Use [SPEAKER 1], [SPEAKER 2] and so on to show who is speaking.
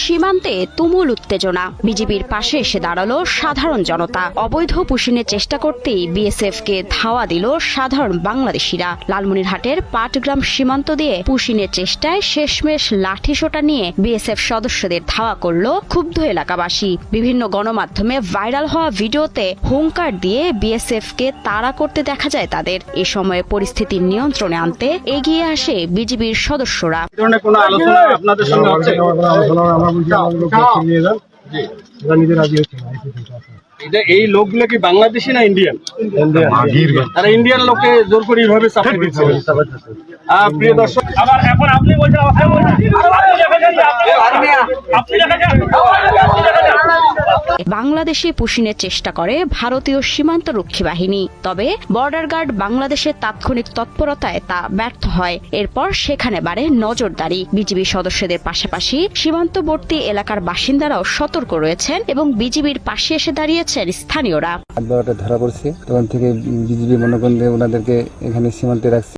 [SPEAKER 1] সীমান্তে তুমুল উত্তেজনা, বিজিবির পাশে এসে দাঁড়ালো সাধারণ জনতা। অবৈধ পুশিনের চেষ্টা করতেই বিএসএফকে ধাওয়া দিল সাধারণ বাংলাদেশিরা। লালমনিরহাটের পাটগ্রাম সীমান্ত দিয়ে পুশিনের চেষ্টায় শেষমেশ লাঠিসোঁটা নিয়ে বিএসএফ সদস্যদের ধাওয়া করল ক্ষুব্ধ এলাকাবাসী। বিভিন্ন গণমাধ্যমে ভাইরাল হওয়া ভিডিওতে হুঙ্কার দিয়ে বিএসএফকে তাড়া করতে দেখা যায় তাদের। এ সময়ে পরিস্থিতি নিয়ন্ত্রণে আনতে এগিয়ে আসে বিজিবির সদস্যরা।
[SPEAKER 2] এই লোকগুলো কি বাংলাদেশি না ইন্ডিয়ান? তারা ইন্ডিয়ান লোককে জোর করে এইভাবে চাপিয়ে দিচ্ছে। প্রিয় দর্শক, আবার এখন আপনি বলছেন
[SPEAKER 1] বাংলাদেশে পুশিনের চেষ্টা করে ভারতীয় সীমান্তরক্ষী বাহিনী, তবে বর্ডার গার্ড বাংলাদেশের তাৎক্ষণিক তৎপরতায় তা ব্যর্থ হয়। এরপর সেখানে বাড়ে নজরদারি। বিজিবি সদস্যদের পাশাপাশি সীমান্তবর্তী এলাকার বাসিন্দারাও সতর্ক রয়েছেন এবং বিজিবির পাশে এসে দাঁড়িয়েছেন স্থানীয়রা।
[SPEAKER 3] ধরা পড়ছে, তখন থেকে বিজিবি মনে করলে ওনাদেরকে এখানে সীমান্তে রাখছে।